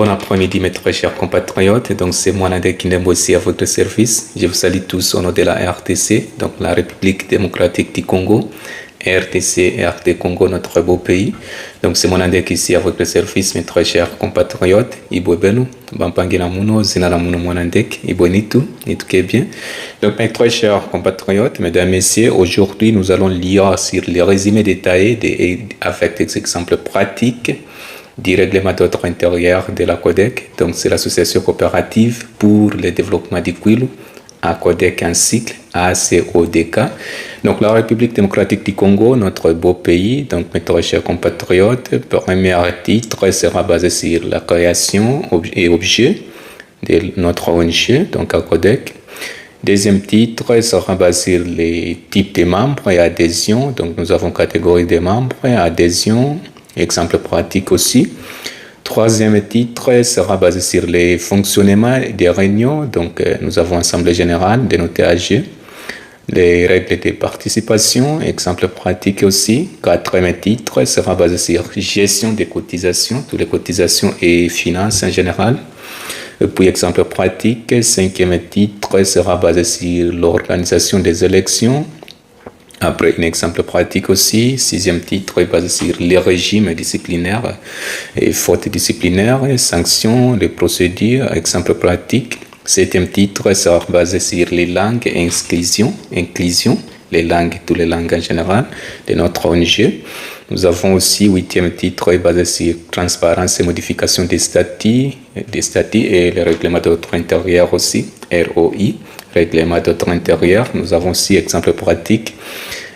Bon après-midi mes très chers compatriotes, donc c'est moi Nader Kindembo aussi à votre service. Je vous salue tous au nom de la RTC, donc la République démocratique du Congo, RTC et RT Congo, notre beau pays. Donc c'est moi Nader ici à votre service mes très chers compatriotes. Ibo Benu, Bampangela Muno, Zinala Muno Monandek, Ibo Nitu, Nitu bien. Donc mes très chers compatriotes, mesdames et messieurs, aujourd'hui nous allons lire sur les résumés détaillés avec des exemples pratiques du règlement d'ordre intérieur de la CODEC. Donc, c'est l'association coopérative pour le développement du Kwilu, à CODEC en cycle ACODK. Donc, la République démocratique du Congo, notre beau pays, donc mes très chers compatriotes, premier titre sera basé sur la création et objet de notre ONG, donc à CODEC. Deuxième titre sera basé sur les types de membres et adhésion. Donc, nous avons catégorie de membres et adhésion. Exemple pratique aussi. Troisième titre sera basé sur les fonctionnements des réunions. Donc, nous avons assemblée générale de nos TAG, les règles de participation, exemple pratique aussi. Quatrième titre sera basé sur gestion des cotisations, toutes les cotisations et finances en général. Et puis, exemple pratique. Cinquième titre sera basé sur l'organisation des élections. Après, un exemple pratique aussi, sixième titre est basé sur les régimes disciplinaires et fautes disciplinaires, sanctions, les procédures, exemple pratique. Septième titre sera basé sur les langues et inclusion, les langues, toutes les langues en général de notre ONG. Nous avons aussi huitième titre est basé sur transparence et modification des statuts et le règlement d'ordre intérieur aussi, ROI, règlement d'ordre intérieur. Nous avons aussi exemple pratique.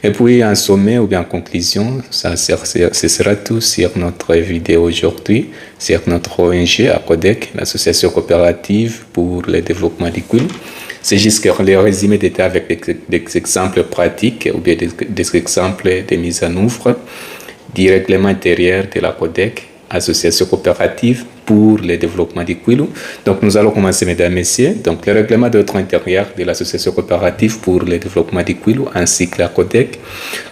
Et puis en sommet ou bien en conclusion, ce sera tout sur notre vidéo aujourd'hui, sur notre ONG à CODEC, l'association coopérative pour le développement du Kwilu. C'est juste que les résumés d'état avec des exemples pratiques ou bien des exemples de mise en œuvre du règlement intérieur de la CODEC, association coopérative pour le développement du Kwilu. Donc nous allons commencer, mesdames et messieurs. Donc le règlement d'ordre intérieur de l'association coopérative pour le développement du Kwilu ainsi que la CODEC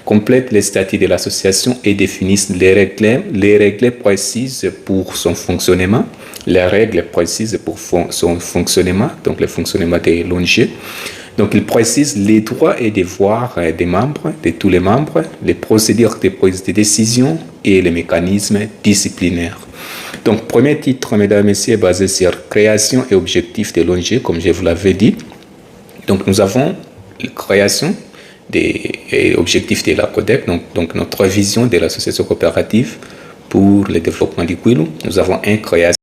complète les statuts de l'association et définissent les règles précises pour son fonctionnement, les règles précises pour son fonctionnement, donc le fonctionnement de l'ONG. Donc, il précise les droits et devoirs des membres, de tous les membres, les procédures de prise de décision et les mécanismes disciplinaires. Donc, premier titre, mesdames et messieurs, est basé sur création et objectifs de l'ONG, comme je vous l'avais dit. Donc, nous avons la création des objectifs de la CODEC, donc notre vision de l'association coopérative pour le développement du Kwilu. Nous avons une création